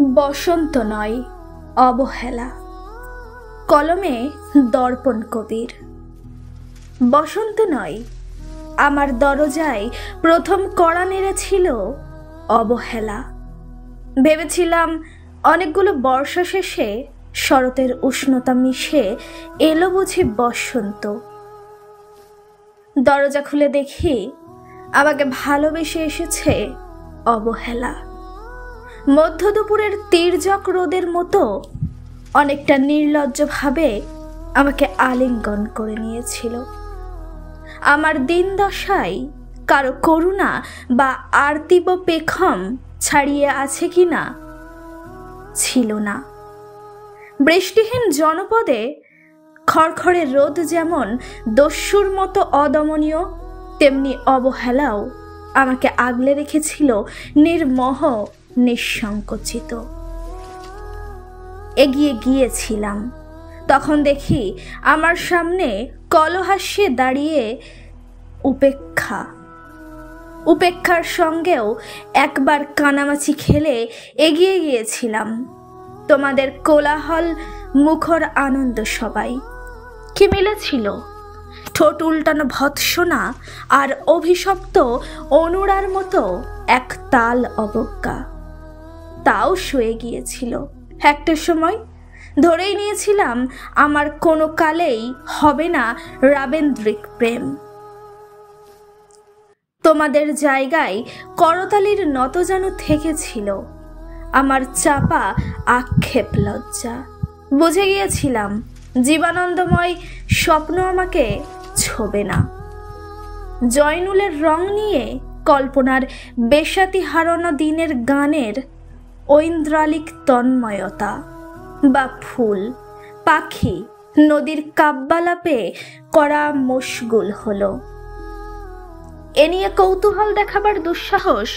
বসন্ত নয়, অবহেলা। কলমে দর্পণ কবির। বসন্ত নয়, আমার দরজায় প্রথম কড়া নেড়েছিল অবহেলা। ভেবেছিলাম অনেকগুলো বর্ষা শেষে শরতের উষ্ণতা মিশে এলো বুঝি বসন্ত। দরজা খুলে দেখি আমাকে ভালোবেসে এসেছে অবহেলা। মধ্য দুপুরের তির্যক রোদের মতো অনেকটা নির্লজ্জভাবে আমাকে আলিঙ্গন করে নিয়েছিল। আমার দিন দশায় কারো করুণা বা আর্তিব পেখম ছাড়িয়ে আছে কিনা ছিল না। বৃষ্টিহীন জনপদে খড়খড়ে রোদ যেমন দস্যুর মতো অদমনীয়, তেমনি অবহেলাও আমাকে আগলে রেখেছিল নির্মোহ, নিঃসংকোচিত। এগিয়ে গিয়েছিলাম, তখন দেখি আমার সামনে কলহাস্যে দাঁড়িয়ে উপেক্ষা। উপেক্ষার সঙ্গেও একবার কানামাছি খেলে এগিয়ে গিয়েছিলাম তোমাদের কোলাহল মুখর আনন্দ সবাই। কি মিলেছিল? ঠোঁট উল্টানো ভৎসনা আর অভিশপ্ত অনুরার মতো এক তাল অবজ্ঞা। তাও সয়ে গিয়েছিল একটা সময়। ধরেই নিয়েছিলাম আমার কোনো কালেই হবে না রাবেন্দ্রিক প্রেম। তোমাদের জায়গায় করতালির নত যেন থেকেছিল আমার চাপা আক্ষেপ লজ্জা। বুঝে গিয়েছিলাম জীবনানন্দময় স্বপ্ন আমাকে ছোবে না। জয়নুলের রং নিয়ে কল্পনার বেশাতি হারানো দিনের গানের ঐন্দ্রালিক তন্ময়তা, বা ফুল, পাখি, নদীর কাব্যালাপে করা মশগুল হলো। এ নিয়ে কৌতূহল দেখাবার দুঃসাহস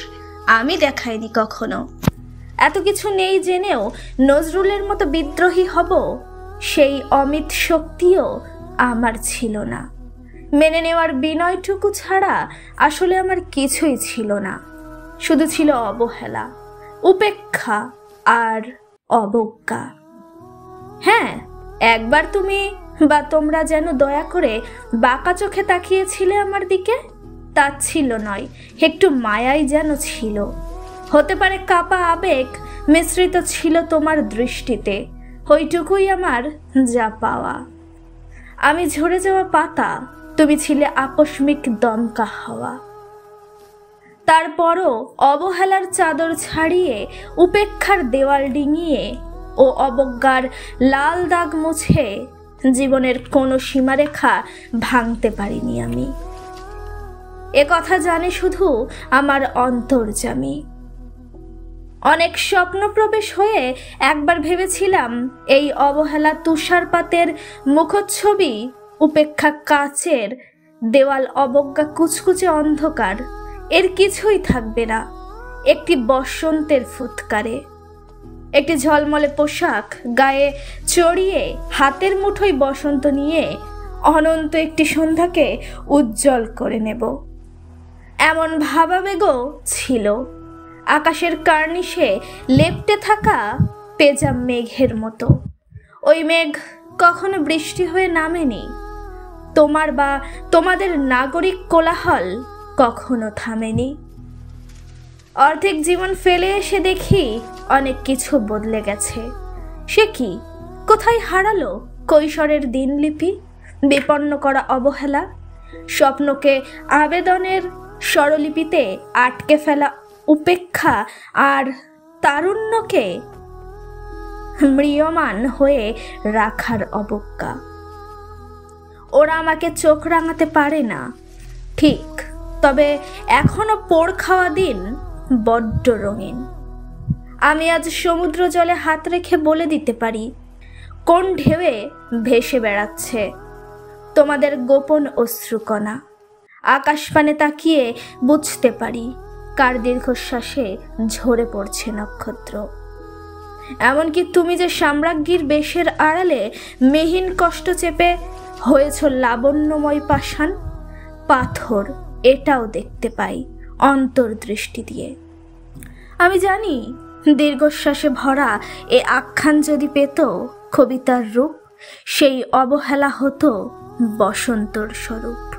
আমি দেখাইনি কখনো। এত কিছু নেই জেনেও নজরুলের মতো বিদ্রোহী হব, সেই অমিত শক্তিও আমার ছিল না। মেনে নেওয়ার বিনয়টুকু ছাড়া আসলে আমার কিছুই ছিল না। শুধু ছিল অবহেলা, উপেক্ষা আর অবজ্ঞা। হ্যাঁ, একবার তুমি বা তোমরা যেন দয়া করে বাঁকা চোখে তাকিয়েছিলে আমার দিকে। তাচ্ছিল্য নয়, একটু মায়াই যেন ছিল। হতে পারে কাপা আবেগ মিশ্রিত ছিল তোমার দৃষ্টিতে। ওইটুকুই আমার যা পাওয়া। আমি ঝরে যাওয়া পাতা, তুমি ছিলে আকস্মিক দমকা হাওয়া। তারপরও অবহেলার চাদর ছাড়িয়ে, উপেক্ষার দেওয়াল ডিঙিয়ে ও অবজ্ঞার লাল দাগ মুছে জীবনের কোনো সীমারেখা ভাঙতে পারিনি আমি। এ কথা জানে শুধু আমার অন্তর্যামী। অনেক স্বপ্ন প্রবেশ হয়ে একবার ভেবেছিলাম এই অবহেলা তুষারপাতের মুখচ্ছবি, উপেক্ষা কাচের দেওয়াল, অবজ্ঞা কুচকুচে অন্ধকার, এর কিছুই থাকবে না একটি বসন্তের ফুৎকারে। একটি ঝলমলে পোশাক গায়ে চড়িয়ে, হাতের মুঠোয় বসন্ত নিয়ে অনন্ত একটি সন্ধ্যাকে উজ্জ্বল করে নেব, এমন ভাবাবেগও ছিল আকাশের কার্নিশে লেপ্টে থাকা পেঁজা মেঘের মতো। ওই মেঘ কখনো বৃষ্টি হয়ে নামেনি। তোমার বা তোমাদের নাগরিক কোলাহল কখনো থামেনি। অর্ধেক জীবন ফেলে এসে দেখি অনেক কিছু বদলে গেছে। সে কি? কোথায় হারালো কৈশোরের দিনলিপি, বিপন্ন করা অবহেলা, স্বপ্নকে আবেদনের স্বরলিপিতে আটকে ফেলা উপেক্ষা, আর তারুণ্যকে ম্রিয়মান হয়ে রাখার অবজ্ঞা? ওরা আমাকে চোখ রাঙাতে পারে না ঠিক, তবে এখনো পোড় খাওয়া দিন বড্ড রঙিন। আমি আজ সমুদ্র জলে হাত রেখে বলে দিতে পারি কোন ঢেউয়ে ভেসে বেড়াচ্ছে তোমাদের গোপন অশ্রুকণা। আকাশপানে তাকিয়ে বুঝতে পারি কার দীর্ঘশ্বাসে ঝরে পড়ছে নক্ষত্র। এমনকি তুমি যে সাম্রাজ্ঞীর বেশের আড়ালে মেহিন কষ্ট চেপে হয়েছ লাবণ্যময় পাষাণ পাথর, এটাও দেখতে পাই অন্তর্দৃষ্টি দিয়ে। আমি জানি দীর্ঘশ্বাসে ভরা এ আখ্যান যদি পেত কবিতার রূপ, সেই অবহেলা হতো বসন্তর স্বরূপ।